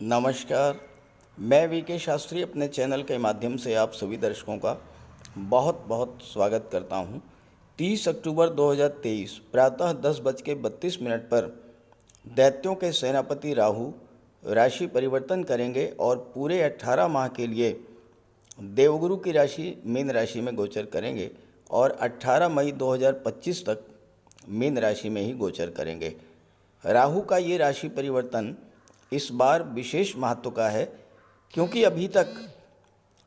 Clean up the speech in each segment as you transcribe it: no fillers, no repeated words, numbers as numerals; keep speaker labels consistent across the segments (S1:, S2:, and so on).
S1: नमस्कार। मैं वीके शास्त्री अपने चैनल के माध्यम से आप सभी दर्शकों का बहुत बहुत स्वागत करता हूं। 30 अक्टूबर 2023 प्रातः 10:32 पर दैत्यों के सेनापति राहु राशि परिवर्तन करेंगे और पूरे 18 माह के लिए देवगुरु की राशि मीन राशि में गोचर करेंगे और 18 मई 2025 तक मीन राशि में ही गोचर करेंगे। राहु का ये राशि परिवर्तन इस बार विशेष महत्व का है क्योंकि अभी तक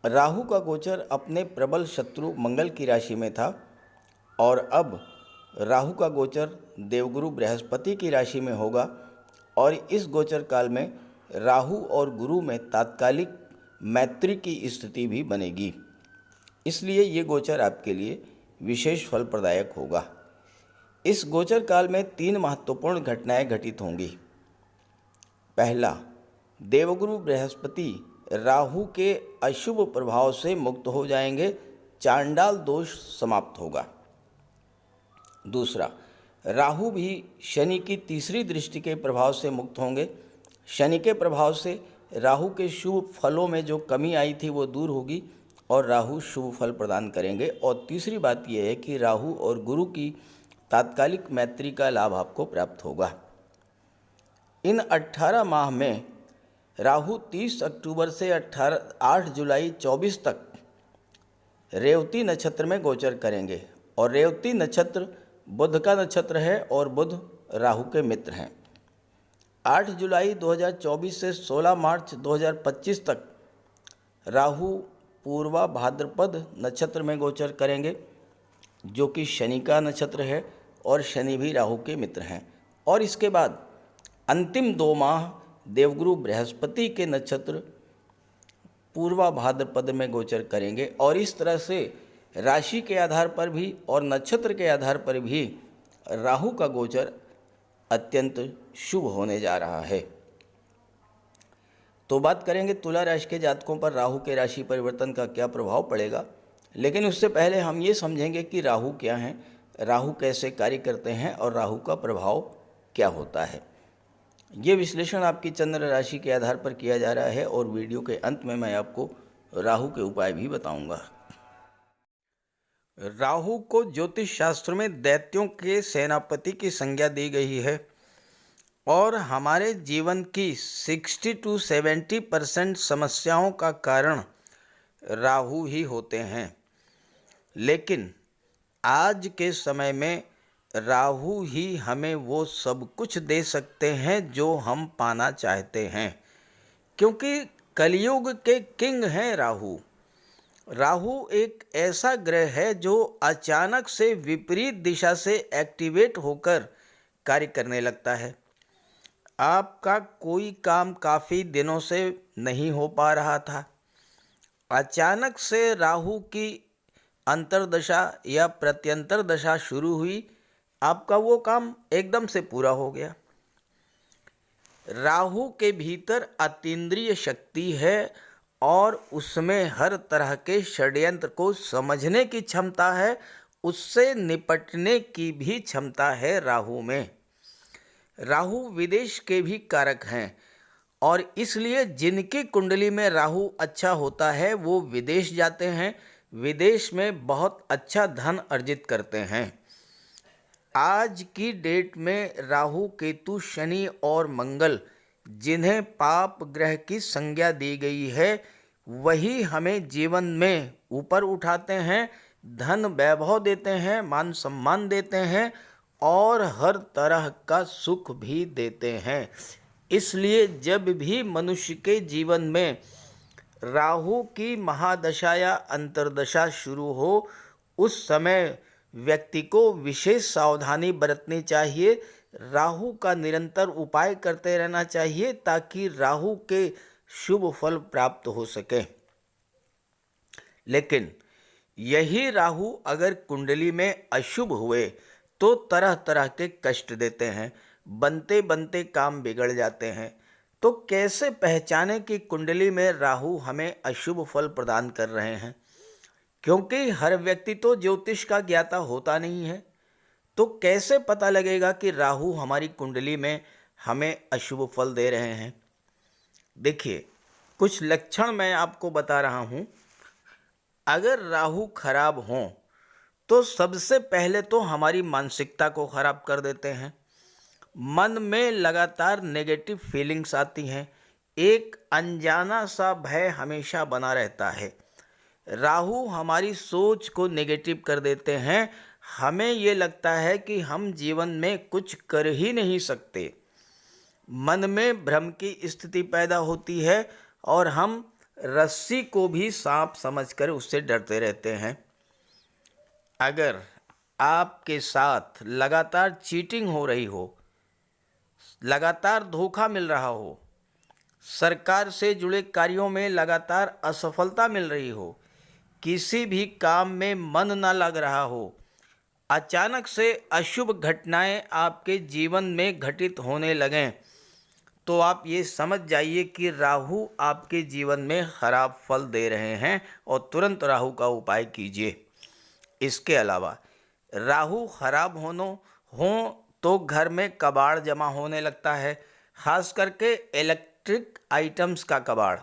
S1: राहु का गोचर अपने प्रबल शत्रु मंगल की राशि में था और अब राहु का गोचर देवगुरु बृहस्पति की राशि में होगा और इस गोचर काल में राहु और गुरु में तात्कालिक मैत्री की स्थिति भी बनेगी। इसलिए ये गोचर आपके लिए विशेष फल प्रदायक होगा। इस गोचर काल में 3 महत्वपूर्ण घटनाएं घटित होंगी। पहला, देवगुरु बृहस्पति राहु के अशुभ प्रभाव से मुक्त हो जाएंगे, चांडाल दोष समाप्त होगा। दूसरा, राहु भी शनि की तीसरी दृष्टि के प्रभाव से मुक्त होंगे। शनि के प्रभाव से राहु के शुभ फलों में जो कमी आई थी वो दूर होगी और राहु शुभ फल प्रदान करेंगे। और तीसरी बात यह है कि राहु और गुरु की तात्कालिक मैत्री का लाभ आपको प्राप्त होगा। इन 18 माह में राहु 30 अक्टूबर से 8 जुलाई 24 तक रेवती नक्षत्र में गोचर करेंगे और रेवती नक्षत्र बुध का नक्षत्र है और बुध राहु के मित्र हैं। 8 जुलाई 2024 से 16 मार्च 2025 तक राहु पूर्वा भाद्रपद नक्षत्र में गोचर करेंगे जो कि शनि का नक्षत्र है और शनि भी राहु के मित्र हैं। और इसके बाद अंतिम 2 माह देवगुरु बृहस्पति के नक्षत्र पूर्वा भाद्रपद में गोचर करेंगे और इस तरह से राशि के आधार पर भी और नक्षत्र के आधार पर भी राहु का गोचर अत्यंत शुभ होने जा रहा है। तो बात करेंगे तुला राशि के जातकों पर राहु के राशि परिवर्तन का क्या प्रभाव पड़ेगा, लेकिन उससे पहले हम ये समझेंगे कि राहु क्या हैं, राहु कैसे कार्य करते हैं और राहु का प्रभाव क्या होता है। ये विश्लेषण आपकी चंद्र राशि के आधार पर किया जा रहा है और वीडियो के अंत में मैं आपको राहु के उपाय भी बताऊंगा। राहु को ज्योतिष शास्त्र में दैत्यों के सेनापति की संज्ञा दी गई है और हमारे जीवन की 60 to 70% समस्याओं का कारण राहु ही होते हैं। लेकिन आज के समय में राहु ही हमें वो सब कुछ दे सकते हैं जो हम पाना चाहते हैं, क्योंकि कलयुग के किंग हैं राहु। राहु एक ऐसा ग्रह है जो अचानक से विपरीत दिशा से एक्टिवेट होकर कार्य करने लगता है। आपका कोई काम काफ़ी दिनों से नहीं हो पा रहा था, अचानक से राहु की अंतर्दशा या प्रत्यंतर दशा शुरू हुई, आपका वो काम एकदम से पूरा हो गया। राहु के भीतर अतीन्द्रिय शक्ति है और उसमें हर तरह के षड्यंत्र को समझने की क्षमता है, उससे निपटने की भी क्षमता है राहु में। राहु विदेश के भी कारक हैं और इसलिए जिनकी कुंडली में राहु अच्छा होता है वो विदेश जाते हैं, विदेश में बहुत अच्छा धन अर्जित करते हैं। आज की डेट में राहु, केतु, शनि और मंगल जिन्हें पाप ग्रह की संज्ञा दी गई है वही हमें जीवन में ऊपर उठाते हैं, धन वैभव देते हैं, मान सम्मान देते हैं और हर तरह का सुख भी देते हैं। इसलिए जब भी मनुष्य के जीवन में राहु की महादशा या अंतर्दशा शुरू हो उस समय व्यक्ति को विशेष सावधानी बरतनी चाहिए, राहु का निरंतर उपाय करते रहना चाहिए ताकि राहु के शुभ फल प्राप्त हो सके। लेकिन यही राहु अगर कुंडली में अशुभ हुए तो तरह तरह के कष्ट देते हैं, बनते बनते काम बिगड़ जाते हैं। तो कैसे पहचाने कि कुंडली में राहु हमें अशुभ फल प्रदान कर रहे हैं, क्योंकि हर व्यक्ति तो ज्योतिष का ज्ञाता होता नहीं है। तो कैसे पता लगेगा कि राहु हमारी कुंडली में हमें अशुभ फल दे रहे हैं। देखिए, कुछ लक्षण मैं आपको बता रहा हूँ। अगर राहु खराब हों तो सबसे पहले तो हमारी मानसिकता को खराब कर देते हैं। मन में लगातार नेगेटिव फीलिंग्स आती हैं। एक अनजाना सा भय हमेशा बना रहता है। राहु हमारी सोच को नेगेटिव कर देते हैं। हमें ये लगता है कि हम जीवन में कुछ कर ही नहीं सकते। मन में भ्रम की स्थिति पैदा होती है और हम रस्सी को भी सांप समझकर उससे डरते रहते हैं। अगर आपके साथ लगातार चीटिंग हो रही हो, लगातार धोखा मिल रहा हो, सरकार से जुड़े कार्यों में लगातार असफलता मिल रही हो, किसी भी काम में मन ना लग रहा हो, अचानक से अशुभ घटनाएं आपके जीवन में घटित होने लगें, तो आप ये समझ जाइए कि राहु आपके जीवन में खराब फल दे रहे हैं और तुरंत राहु का उपाय कीजिए। इसके अलावा राहु खराब हो तो घर में कबाड़ जमा होने लगता है, खास करके इलेक्ट्रिक आइटम्स का कबाड़।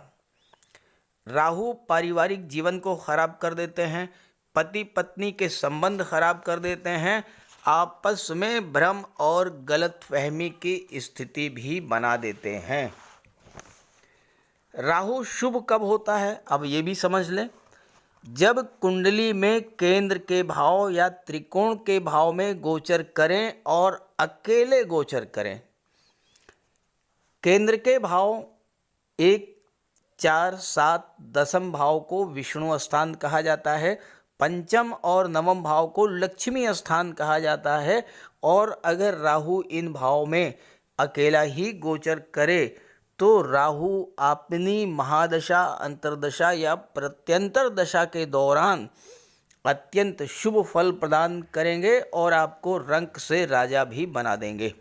S1: राहु पारिवारिक जीवन को खराब कर देते हैं, पति पत्नी के संबंध खराब कर देते हैं, आपस में भ्रम और गलतफहमी की स्थिति भी बना देते हैं। राहु शुभ कब होता है, अब ये भी समझ लें। जब कुंडली में केंद्र के भाव या त्रिकोण के भाव में गोचर करें और अकेले गोचर करें। केंद्र के भाव 1, 4, 7 दशम भाव को विष्णु स्थान कहा जाता है। पंचम और नवम भाव को लक्ष्मी स्थान कहा जाता है। और अगर राहु इन भाव में अकेला ही गोचर करे तो राहु अपनी महादशा, अंतर्दशा या प्रत्यंतर दशा के दौरान अत्यंत शुभ फल प्रदान करेंगे और आपको रंक से राजा भी बना देंगे।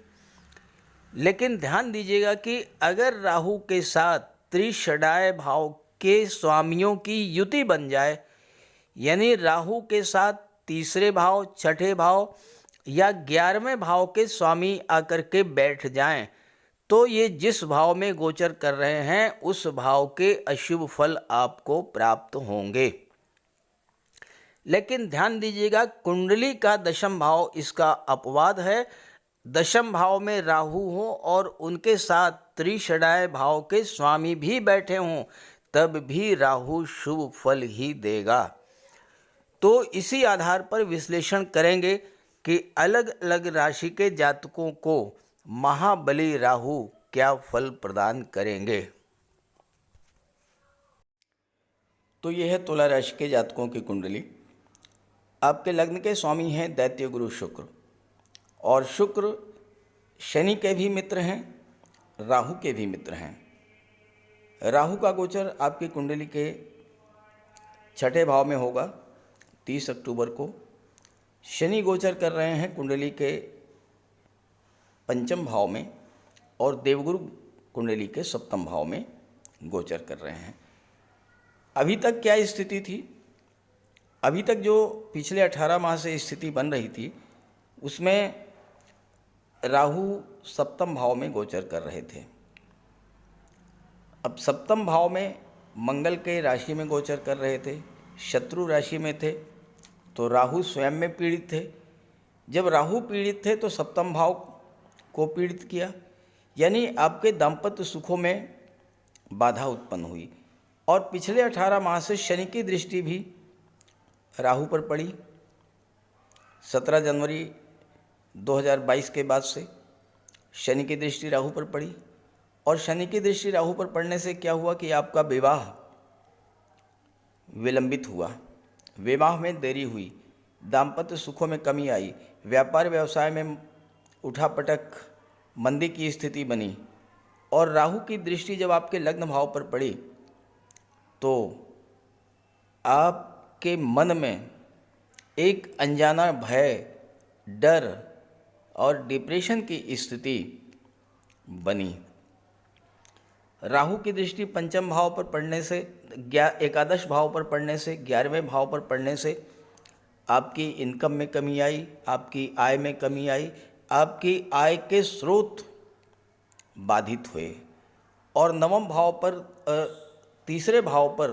S1: लेकिन ध्यान दीजिएगा कि अगर राहु के साथ त्रिषडाय भाव के स्वामियों की युति बन जाए, यानी राहु के साथ तीसरे भाव, छठे भाव या 11वें भाव के स्वामी आकर के बैठ जाएं, तो ये जिस भाव में गोचर कर रहे हैं उस भाव के अशुभ फल आपको प्राप्त होंगे। लेकिन ध्यान दीजिएगा, कुंडली का दशम भाव इसका अपवाद है। दशम भाव में राहु हो और उनके साथ त्रिषडाय भाव के स्वामी भी बैठे हों, तब भी राहु शुभ फल ही देगा। तो इसी आधार पर विश्लेषण करेंगे कि अलग अलग राशि के जातकों को महाबली राहु क्या फल प्रदान करेंगे। तो यह है तुला राशि के जातकों की कुंडली। आपके लग्न के स्वामी हैं दैत्य गुरु शुक्र, और शुक्र शनि के भी मित्र हैं, राहु के भी मित्र हैं। राहु का गोचर आपकी कुंडली के छठे भाव में होगा 30 अक्टूबर को। शनि गोचर कर रहे हैं कुंडली के पंचम भाव में और देवगुरु कुंडली के सप्तम भाव में गोचर कर रहे हैं। अभी तक क्या स्थिति थी? अभी तक जो पिछले 18 माह से स्थिति बन रही थी उसमें राहु सप्तम भाव में गोचर कर रहे थे। अब सप्तम भाव में मंगल के राशि में गोचर कर रहे थे, शत्रु राशि में थे, तो राहु स्वयं में पीड़ित थे। जब राहु पीड़ित थे तो सप्तम भाव को पीड़ित किया, यानी आपके दाम्पत्य सुखों में बाधा उत्पन्न हुई। और पिछले 18 माह से शनि की दृष्टि भी राहु पर पड़ी। 17 जनवरी 2022 के बाद से शनि की दृष्टि राहु पर पड़ी, और शनि की दृष्टि राहु पर पड़ने से क्या हुआ कि आपका विवाह विलंबित हुआ, विवाह में देरी हुई, दाम्पत्य सुखों में कमी आई, व्यापार व्यवसाय में उठापटक मंदी की स्थिति बनी। और राहु की दृष्टि जब आपके लग्न भाव पर पड़ी तो आपके मन में एक अनजाना भय, डर और डिप्रेशन की स्थिति बनी। राहु की दृष्टि पंचम भाव पर पड़ने से, एकादश भाव पर पड़ने से, 11वें भाव पर पड़ने से आपकी इनकम में कमी आई, आपकी आय में कमी आई, आपकी आय के स्रोत बाधित हुए, और नवम भाव पर तीसरे भाव पर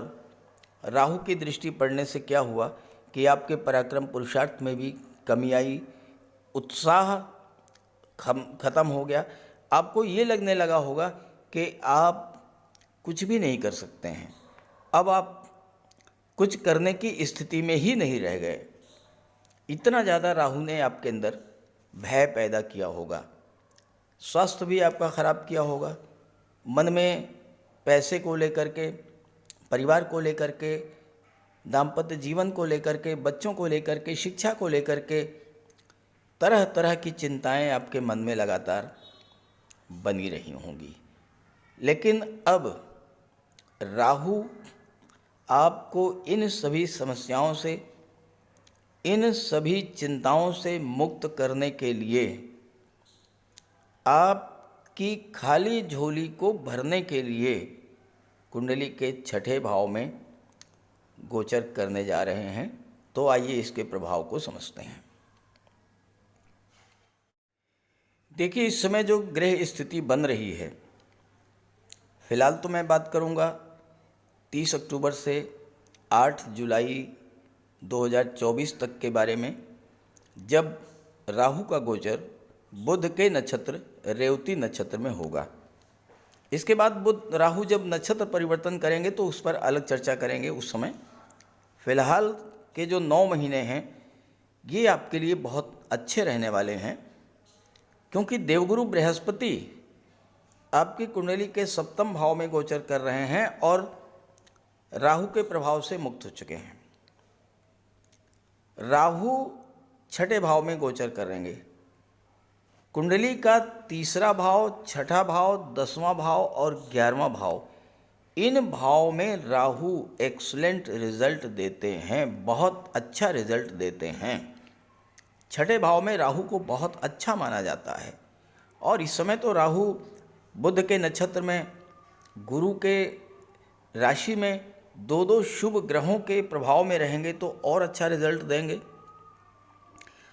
S1: राहु की दृष्टि पड़ने से क्या हुआ कि आपके पराक्रम पुरुषार्थ में भी कमी आई, उत्साह खत्म हो गया। आपको ये लगने लगा होगा कि आप कुछ भी नहीं कर सकते हैं, अब आप कुछ करने की स्थिति में ही नहीं रह गए। इतना ज़्यादा राहु ने आपके अंदर भय पैदा किया होगा। स्वास्थ्य भी आपका खराब किया होगा। मन में पैसे को लेकर के, परिवार को लेकर के, दाम्पत्य जीवन को लेकर के, बच्चों को लेकर के, शिक्षा को लेकर के तरह तरह की चिंताएं आपके मन में लगातार बनी रही होंगी। लेकिन अब राहु आपको इन सभी समस्याओं से, इन सभी चिंताओं से मुक्त करने के लिए, आपकी खाली झोली को भरने के लिए कुंडली के छठे भाव में गोचर करने जा रहे हैं। तो आइए इसके प्रभाव को समझते हैं। देखिए, इस समय जो ग्रह स्थिति बन रही है, फिलहाल तो मैं बात करूंगा 30 अक्टूबर से 8 जुलाई 2024 तक के बारे में, जब राहु का गोचर बुध के नक्षत्र रेवती नक्षत्र में होगा। इसके बाद बुध राहु जब नक्षत्र परिवर्तन करेंगे तो उस पर अलग चर्चा करेंगे उस समय। फिलहाल के जो 9 महीने हैं ये आपके लिए बहुत अच्छे रहने वाले हैं, क्योंकि देवगुरु बृहस्पति आपकी कुंडली के सप्तम भाव में गोचर कर रहे हैं और राहु के प्रभाव से मुक्त हो चुके हैं। राहु छठे भाव में गोचर करेंगे। कुंडली का तीसरा भाव, छठा भाव, 10वां भाव और 11वां भाव, इन भाव में राहु एक्सलेंट रिजल्ट देते हैं, बहुत अच्छा रिजल्ट देते हैं। छठे भाव में राहु को बहुत अच्छा माना जाता है और इस समय तो राहु बुध के नक्षत्र में, गुरु के राशि में, दो शुभ ग्रहों के प्रभाव में रहेंगे तो और अच्छा रिजल्ट देंगे।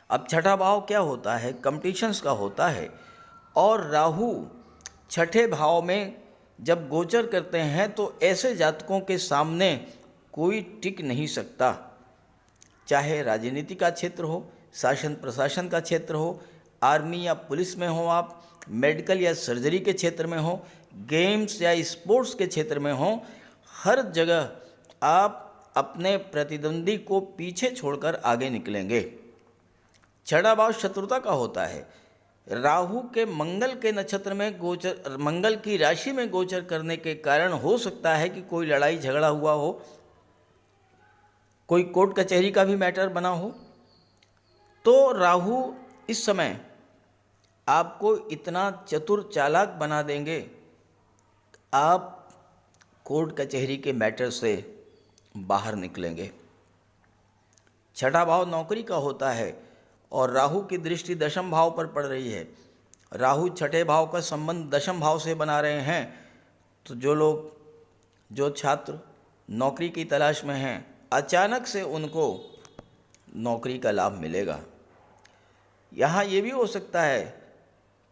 S1: अब छठा भाव क्या होता है? कंपटीशंस का होता है, और राहु छठे भाव में जब गोचर करते हैं तो ऐसे जातकों के सामने कोई टिक नहीं सकता। चाहे राजनीति का क्षेत्र हो, शासन प्रशासन का क्षेत्र हो, आर्मी या पुलिस में हो, आप मेडिकल या सर्जरी के क्षेत्र में हो, गेम्स या स्पोर्ट्स के क्षेत्र में हो, हर जगह आप अपने प्रतिद्वंदी को पीछे छोड़कर आगे निकलेंगे। छठा भाव शत्रुता का होता है। राहु के मंगल के नक्षत्र में गोचर, मंगल की राशि में गोचर करने के कारण हो सकता है कि कोई लड़ाई झगड़ा हुआ हो, कोई कोर्ट कचहरी का भी मैटर बना हो। तो राहु इस समय आपको इतना चतुर चालाक बना देंगे, आप कोर्ट कचहरी के मैटर से बाहर निकलेंगे। छठा भाव नौकरी का होता है और राहु की दृष्टि दशम भाव पर पड़ रही है। राहु छठे भाव का संबंध दशम भाव से बना रहे हैं, तो जो छात्र नौकरी की तलाश में हैं, अचानक से उनको नौकरी का लाभ मिलेगा। यहाँ ये भी हो सकता है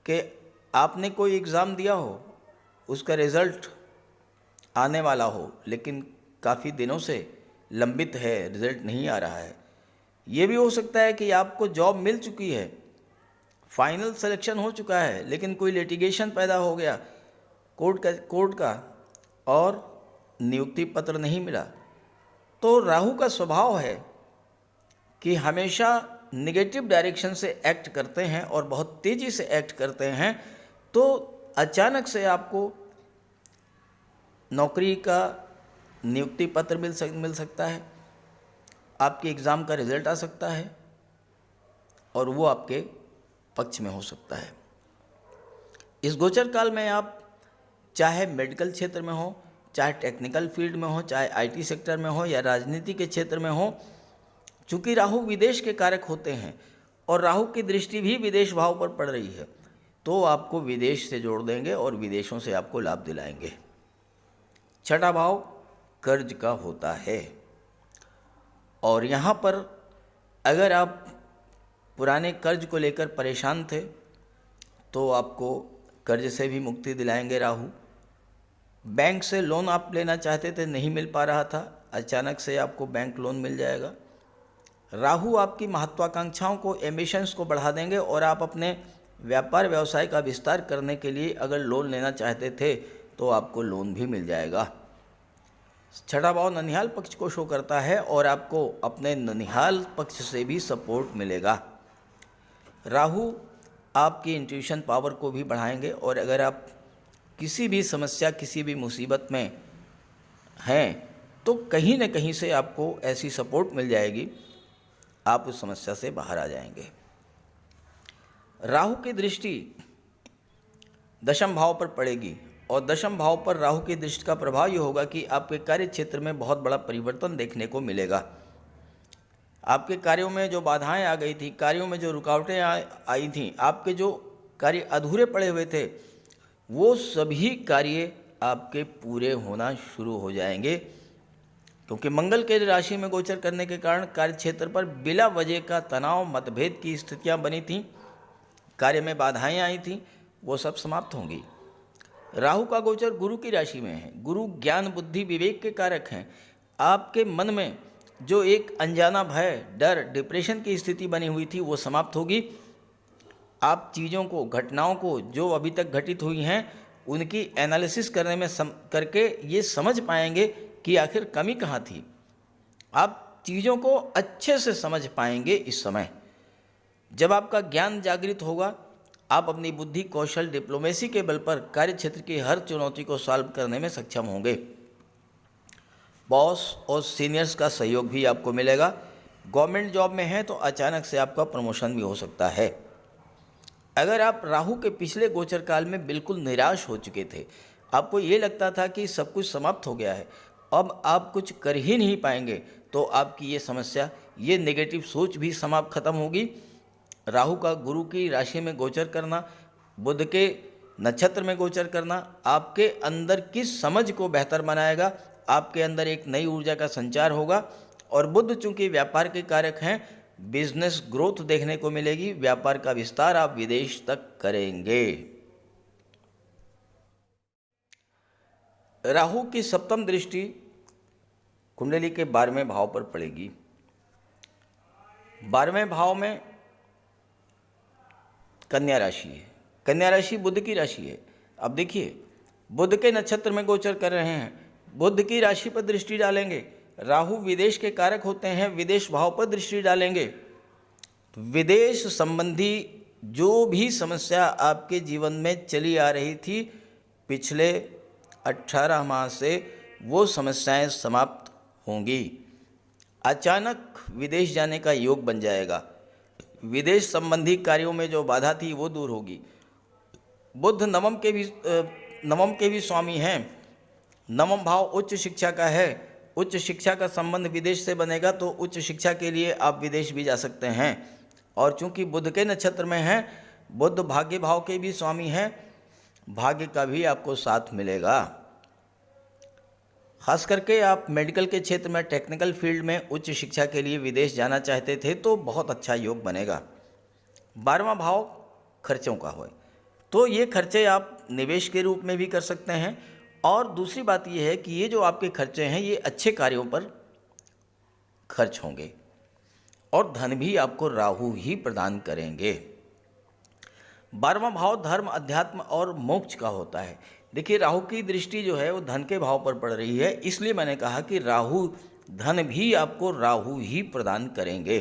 S1: कि आपने कोई एग्ज़ाम दिया हो, उसका रिज़ल्ट आने वाला हो, लेकिन काफ़ी दिनों से लंबित है, रिज़ल्ट नहीं आ रहा है। ये भी हो सकता है कि आपको जॉब मिल चुकी है, फाइनल सिलेक्शन हो चुका है, लेकिन कोई लिटिगेशन पैदा हो गया कोर्ट का और नियुक्ति पत्र नहीं मिला। तो राहु का स्वभाव है कि हमेशा नेगेटिव डायरेक्शन से एक्ट करते हैं और बहुत तेज़ी से एक्ट करते हैं। तो अचानक से आपको नौकरी का नियुक्ति पत्र मिल सकता है, आपके एग्ज़ाम का रिज़ल्ट आ सकता है और वो आपके पक्ष में हो सकता है। इस गोचर काल में आप चाहे मेडिकल क्षेत्र में हो, चाहे टेक्निकल फील्ड में हो, चाहे आईटी सेक्टर में हो या राजनीति के क्षेत्र में हो, चूँकि राहु विदेश के कारक होते हैं और राहु की दृष्टि भी विदेश भाव पर पड़ रही है, तो आपको विदेश से जोड़ देंगे और विदेशों से आपको लाभ दिलाएंगे। छठा भाव कर्ज का होता है और यहाँ पर अगर आप पुराने कर्ज को लेकर परेशान थे तो आपको कर्ज से भी मुक्ति दिलाएंगे राहु। बैंक से लोन आप लेना चाहते थे, नहीं मिल पा रहा था, अचानक से आपको बैंक लोन मिल जाएगा। राहु आपकी महत्वाकांक्षाओं को, एम्बिशंस को बढ़ा देंगे और आप अपने व्यापार व्यवसाय का विस्तार करने के लिए अगर लोन लेना चाहते थे तो आपको लोन भी मिल जाएगा। छठा भाव ननिहाल पक्ष को शो करता है और आपको अपने ननिहाल पक्ष से भी सपोर्ट मिलेगा। राहु आपकी इंट्यूशन पावर को भी बढ़ाएंगे और अगर आप किसी भी समस्या, किसी भी मुसीबत में हैं तो कहीं न कहीं से आपको ऐसी सपोर्ट मिल जाएगी, आप उस समस्या से बाहर आ जाएंगे। राहु की दृष्टि दशम भाव पर पड़ेगी और दशम भाव पर राहु की दृष्टि का प्रभाव ये होगा कि आपके कार्य क्षेत्र में बहुत बड़ा परिवर्तन देखने को मिलेगा। आपके कार्यों में जो बाधाएं आ गई थी, कार्यों में जो रुकावटें आई थी, आपके जो कार्य अधूरे पड़े हुए थे, वो सभी कार्य आपके पूरे होना शुरू हो जाएंगे, क्योंकि मंगल के राशि में गोचर करने के कारण कार्य क्षेत्र पर बिला वजह का तनाव, मतभेद की स्थितियां बनी थीं, कार्य में बाधाएं आई थीं, वो सब समाप्त होंगी। राहु का गोचर गुरु की राशि में है। गुरु ज्ञान, बुद्धि, विवेक के कारक हैं। आपके मन में जो एक अनजाना भय, डर, डिप्रेशन की स्थिति बनी हुई थी वो समाप्त होगी। आप चीज़ों को, घटनाओं को जो अभी तक घटित हुई हैं उनकी एनालिसिस करने में करके ये समझ पाएंगे कि आखिर कमी कहाँ थी। आप चीज़ों को अच्छे से समझ पाएंगे। इस समय जब आपका ज्ञान जागृत होगा, आप अपनी बुद्धि, कौशल, डिप्लोमेसी के बल पर कार्य क्षेत्र की हर चुनौती को सॉल्व करने में सक्षम होंगे। बॉस और सीनियर्स का सहयोग भी आपको मिलेगा। गवर्नमेंट जॉब में हैं तो अचानक से आपका प्रमोशन भी हो सकता है। अगर आप राहु के पिछले गोचर काल में बिल्कुल निराश हो चुके थे, आपको ये लगता था कि सब कुछ समाप्त हो गया है, अब आप कुछ कर ही नहीं पाएंगे, तो आपकी ये समस्या, ये नेगेटिव सोच भी समाप्त खत्म होगी। राहु का गुरु की राशि में गोचर करना, बुध के नक्षत्र में गोचर करना आपके अंदर की समझ को बेहतर बनाएगा। आपके अंदर एक नई ऊर्जा का संचार होगा और बुध चूंकि व्यापार के कारक हैं, बिजनेस ग्रोथ देखने को मिलेगी। व्यापार का विस्तार आप विदेश तक करेंगे। राहु की सप्तम दृष्टि कुंडली के 12वें भाव पर पड़ेगी। 12वें भाव में कन्या राशि है। कन्या राशि बुध की राशि है। अब देखिए, बुध के नक्षत्र में गोचर कर रहे हैं, बुध की राशि पर दृष्टि डालेंगे। राहु विदेश के कारक होते हैं, विदेश भाव पर दृष्टि डालेंगे। विदेश संबंधी जो भी समस्या आपके जीवन में चली आ रही थी पिछले 18 माह से, वो समस्याएं समाप्त होंगी। अचानक विदेश जाने का योग बन जाएगा। विदेश संबंधी कार्यों में जो बाधा थी वो दूर होगी। बुध नवम के भी स्वामी हैं। नवम भाव उच्च शिक्षा का है। उच्च शिक्षा का संबंध विदेश से बनेगा तो उच्च शिक्षा के लिए आप विदेश भी जा सकते हैं। और चूंकि बुध के नक्षत्र में हैं, बुध भाग्य भाव के भी स्वामी हैं, भाग्य का भी आपको साथ मिलेगा। खास करके आप मेडिकल के क्षेत्र में, टेक्निकल फील्ड में उच्च शिक्षा के लिए विदेश जाना चाहते थे तो बहुत अच्छा योग बनेगा। 12वां भाव खर्चों का हो, तो ये खर्चे आप निवेश के रूप में भी कर सकते हैं। और दूसरी बात यह है कि ये जो आपके खर्चे हैं ये अच्छे कार्यों पर खर्च होंगे और धन भी आपको राहु ही प्रदान करेंगे। 12वां भाव धर्म, अध्यात्म और मोक्ष का होता है। देखिए, राहु की दृष्टि जो है वो धन के भाव पर पड़ रही है, इसलिए मैंने कहा कि राहु धन भी आपको राहु ही प्रदान करेंगे।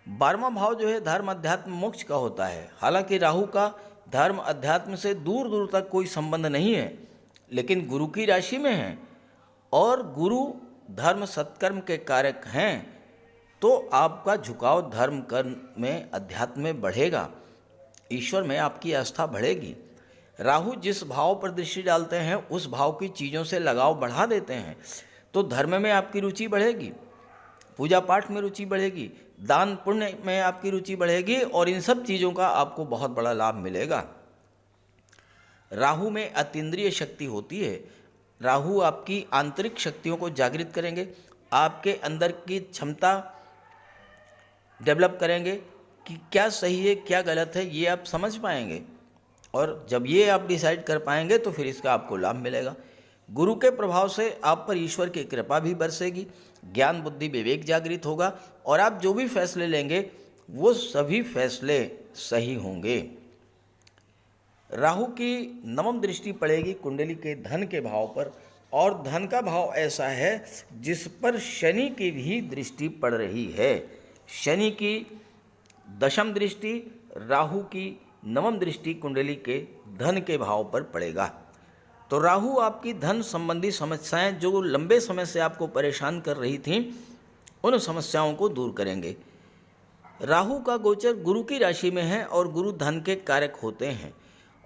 S1: 12वां भाव जो है धर्म, अध्यात्म, मोक्ष का होता है। हालांकि राहु का धर्म, अध्यात्म से दूर दूर तक कोई संबंध नहीं है, लेकिन गुरु की राशि में है और गुरु धर्म सत्कर्म के कारक हैं, तो आपका झुकाव धर्म कर्म में, अध्यात्म में बढ़ेगा। ईश्वर में आपकी आस्था बढ़ेगी। राहु जिस भाव पर दृष्टि डालते हैं उस भाव की चीज़ों से लगाव बढ़ा देते हैं, तो धर्म में आपकी रुचि बढ़ेगी, पूजा पाठ में रुचि बढ़ेगी, दान पुण्य में आपकी रुचि बढ़ेगी और इन सब चीज़ों का आपको बहुत बड़ा लाभ मिलेगा। राहु में अतीन्द्रिय शक्ति होती है। राहु आपकी आंतरिक शक्तियों को जागृत करेंगे, आपके अंदर की क्षमता डेवलप करेंगे कि क्या सही है क्या गलत है ये आप समझ पाएंगे और जब ये आप डिसाइड कर पाएंगे तो फिर इसका आपको लाभ मिलेगा। गुरु के प्रभाव से आप पर ईश्वर की कृपा भी बरसेगी, ज्ञान बुद्धि विवेक जागृत होगा और आप जो भी फैसले लेंगे वो सभी फैसले सही होंगे। राहु की नवम दृष्टि पड़ेगी कुंडली के धन के भाव पर और धन का भाव ऐसा है जिस पर शनि की भी दृष्टि पड़ रही है। शनि की दशम दृष्टि, राहु की नवम दृष्टि कुंडली के धन के भाव पर पड़ेगा। तो राहु आपकी धन संबंधी समस्याएं जो लंबे समय से आपको परेशान कर रही थीं, उन समस्याओं को दूर करेंगे। राहु का गोचर गुरु की राशि में है और गुरु धन के कारक होते हैं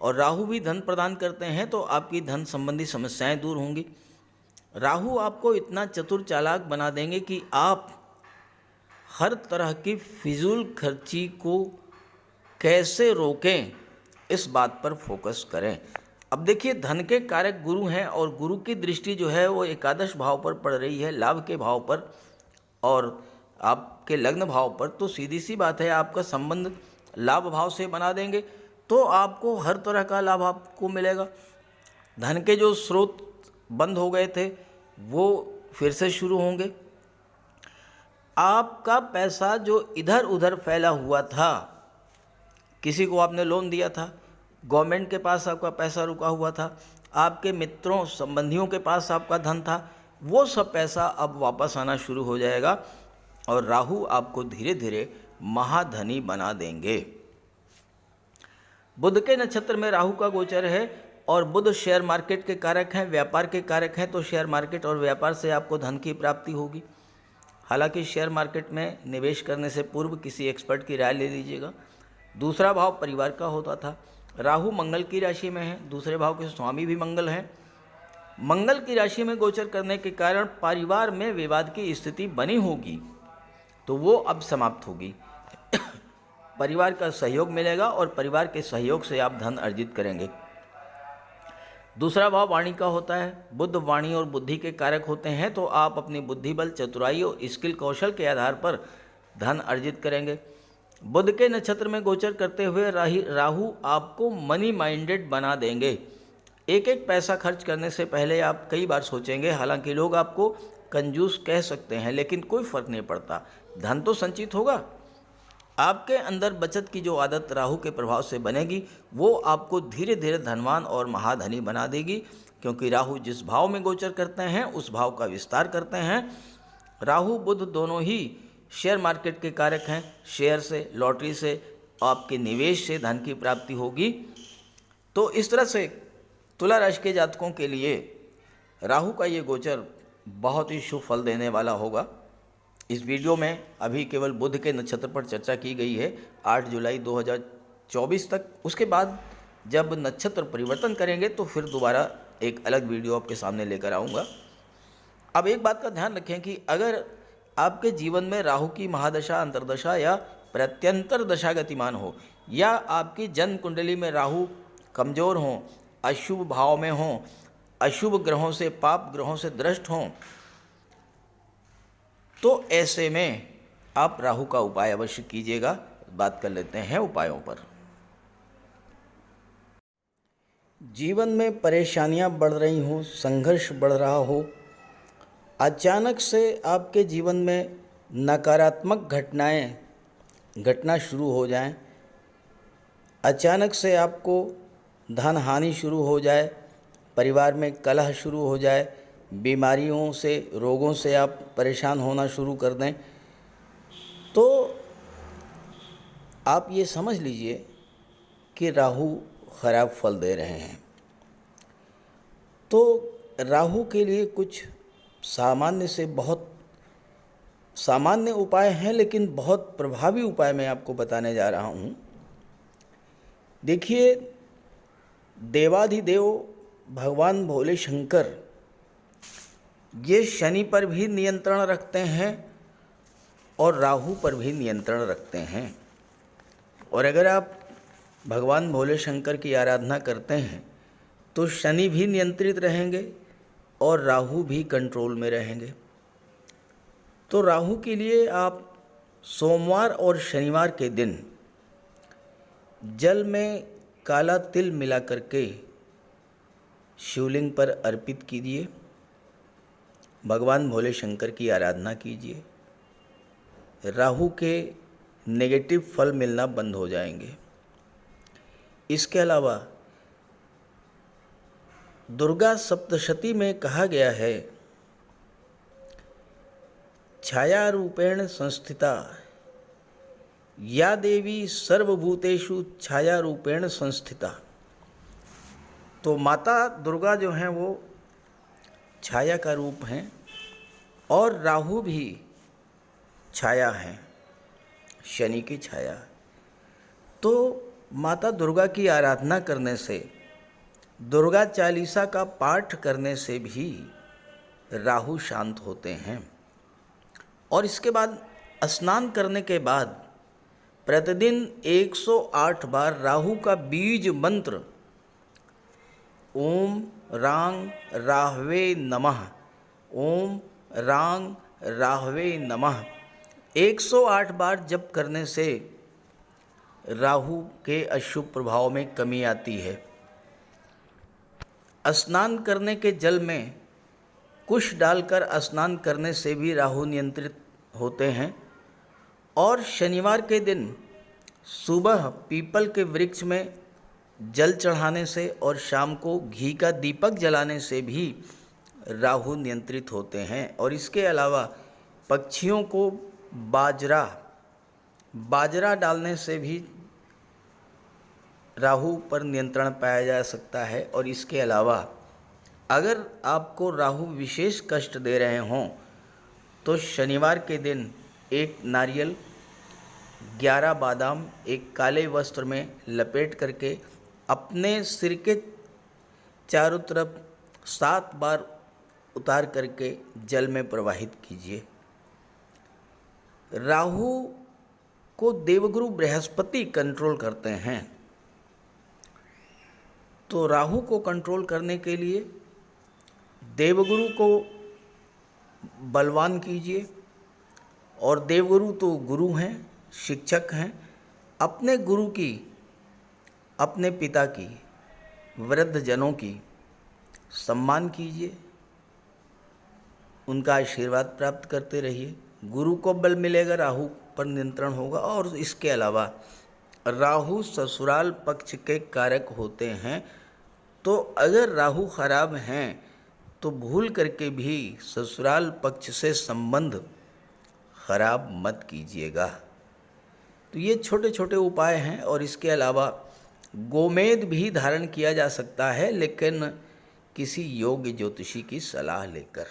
S1: और राहु भी धन प्रदान करते हैं, तो आपकी धन संबंधी समस्याएं दूर होंगी। राहु आपको इतना चतुर चालाक बना देंगे कि आप हर तरह की फिजूल खर्ची को कैसे रोकें, इस बात पर फोकस करें। अब देखिए, धन के कारक गुरु हैं और गुरु की दृष्टि जो है वो एकादश भाव पर पड़ रही है, लाभ के भाव पर और आपके लग्न भाव पर। तो सीधी सी बात है, आपका संबंध लाभ भाव से बना देंगे तो आपको हर तरह का लाभ आपको मिलेगा। धन के जो स्रोत बंद हो गए थे वो फिर से शुरू होंगे। आपका पैसा जो इधर उधर फैला हुआ था, किसी को आपने लोन दिया था, गवर्नमेंट के पास आपका पैसा रुका हुआ था, आपके मित्रों संबंधियों के पास आपका धन था, वो सब पैसा अब वापस आना शुरू हो जाएगा और राहु आपको धीरे धीरे महाधनी बना देंगे। बुध के नक्षत्र में राहु का गोचर है और बुध शेयर मार्केट के कारक हैं, व्यापार के कारक हैं, तो शेयर मार्केट और व्यापार से आपको धन की प्राप्ति होगी। हालांकि शेयर मार्केट में निवेश करने से पूर्व किसी एक्सपर्ट की राय ले लीजिएगा। दूसरा भाव परिवार का होता था। राहु मंगल की राशि में है, दूसरे भाव के स्वामी भी मंगल हैं। मंगल की राशि में गोचर करने के कारण परिवार में विवाद की स्थिति बनी होगी, तो वो अब समाप्त होगी। परिवार का सहयोग मिलेगा और परिवार के सहयोग से आप धन अर्जित करेंगे। दूसरा भाव वाणी का होता है। बुध वाणी और बुद्धि के कारक होते हैं, तो आप अपनी बुद्धि बल, चतुराई और स्किल कौशल के आधार पर धन अर्जित करेंगे। बुध के नक्षत्र में गोचर करते हुए राहु आपको मनी माइंडेड बना देंगे। एक एक पैसा खर्च करने से पहले आप कई बार सोचेंगे। हालांकि लोग आपको कंजूस कह सकते हैं, लेकिन कोई फर्क नहीं पड़ता, धन तो संचित होगा। आपके अंदर बचत की जो आदत राहु के प्रभाव से बनेगी वो आपको धीरे धीरे धनवान और महाधनी बना देगी, क्योंकि राहु जिस भाव में गोचर करते हैं उस भाव का विस्तार करते हैं। राहु बुध दोनों ही शेयर मार्केट के कारक हैं। शेयर से, लॉटरी से, आपके निवेश से धन की प्राप्ति होगी। तो इस तरह से तुला राशि के जातकों के लिए राहु का ये गोचर बहुत ही शुभ फल देने वाला होगा। इस वीडियो में अभी केवल बुध के नक्षत्र पर चर्चा की गई है 8 जुलाई 2024 तक। उसके बाद जब नक्षत्र परिवर्तन करेंगे तो फिर दोबारा एक अलग वीडियो आपके सामने लेकर आऊँगा। अब एक बात का ध्यान रखें कि अगर आपके जीवन में राहु की महादशा, अंतर्दशा या प्रत्यंतर दशा गतिमान हो, या आपकी जन्म कुंडली में राहु कमज़ोर हों, अशुभ भाव में हों, अशुभ ग्रहों से, पाप ग्रहों से दृष्ट हों, तो ऐसे में आप राहु का उपाय अवश्य कीजिएगा। बात कर लेते हैं उपायों पर। जीवन में परेशानियां बढ़ रही हों, संघर्ष बढ़ रहा हो, अचानक से आपके जीवन में नकारात्मक घटनाएं घटना शुरू हो जाएं, अचानक से आपको धन हानि शुरू हो जाए, परिवार में कलह शुरू हो जाए, बीमारियों से, रोगों से आप परेशान होना शुरू कर दें, तो आप ये समझ लीजिए कि राहु खराब फल दे रहे हैं। तो राहु के लिए कुछ सामान्य से बहुत सामान्य उपाय हैं, लेकिन बहुत प्रभावी उपाय मैं आपको बताने जा रहा हूँ। देखिए, देवाधिदेव भगवान भोले शंकर ये शनि पर भी नियंत्रण रखते हैं और राहु पर भी नियंत्रण रखते हैं। और अगर आप भगवान भोले शंकर की आराधना करते हैं तो शनि भी नियंत्रित रहेंगे और राहु भी कंट्रोल में रहेंगे। तो राहु के लिए आप सोमवार और शनिवार के दिन जल में काला तिल मिला करके शिवलिंग पर अर्पित कीजिए। भगवान भोले शंकर की आराधना कीजिए। राहु के नेगेटिव फल मिलना बंद हो जाएंगे। इसके अलावा दुर्गा सप्तशती में कहा गया है, छाया रूपेण संस्थिता या देवी सर्वभूतेषु छाया रूपेण संस्थिता। तो माता दुर्गा जो हैं वो छाया का रूप हैं और राहु भी छाया हैं, शनि की छाया। तो माता दुर्गा की आराधना करने से, दुर्गा चालीसा का पाठ करने से भी राहु शांत होते हैं। और इसके बाद स्नान करने के बाद प्रतिदिन 108 बार राहु का बीज मंत्र ओम रांग राहवे नमः, ओम रांग राहवे नमः 108 बार जप करने से राहु के अशुभ प्रभाव में कमी आती है। स्नान करने के जल में कुश डालकर स्नान करने से भी राहु नियंत्रित होते हैं। और शनिवार के दिन सुबह पीपल के वृक्ष में जल चढ़ाने से और शाम को घी का दीपक जलाने से भी राहु नियंत्रित होते हैं। और इसके अलावा पक्षियों को बाजरा डालने से भी राहु पर नियंत्रण पाया जा सकता है। और इसके अलावा अगर आपको राहु विशेष कष्ट दे रहे हों तो शनिवार के दिन एक नारियल, 11 बादाम एक काले वस्त्र में लपेट करके अपने सिर के चारों तरफ 7 बार उतार करके जल में प्रवाहित कीजिए। राहु को देवगुरु बृहस्पति कंट्रोल करते हैं। तो राहु को कंट्रोल करने के लिए देवगुरु को बलवान कीजिए। और देवगुरु तो गुरु हैं, शिक्षक हैं। अपने गुरु की, अपने पिता की, वृद्ध जनों की सम्मान कीजिए, उनका आशीर्वाद प्राप्त करते रहिए। गुरु को बल मिलेगा, राहु पर नियंत्रण होगा। और इसके अलावा राहु ससुराल पक्ष के कारक होते हैं। तो अगर राहु खराब हैं तो भूल करके भी ससुराल पक्ष से संबंध खराब मत कीजिएगा। तो ये छोटे छोटे उपाय हैं। और इसके अलावा गोमेद भी धारण किया जा सकता है, लेकिन किसी योग्य ज्योतिषी की सलाह लेकर।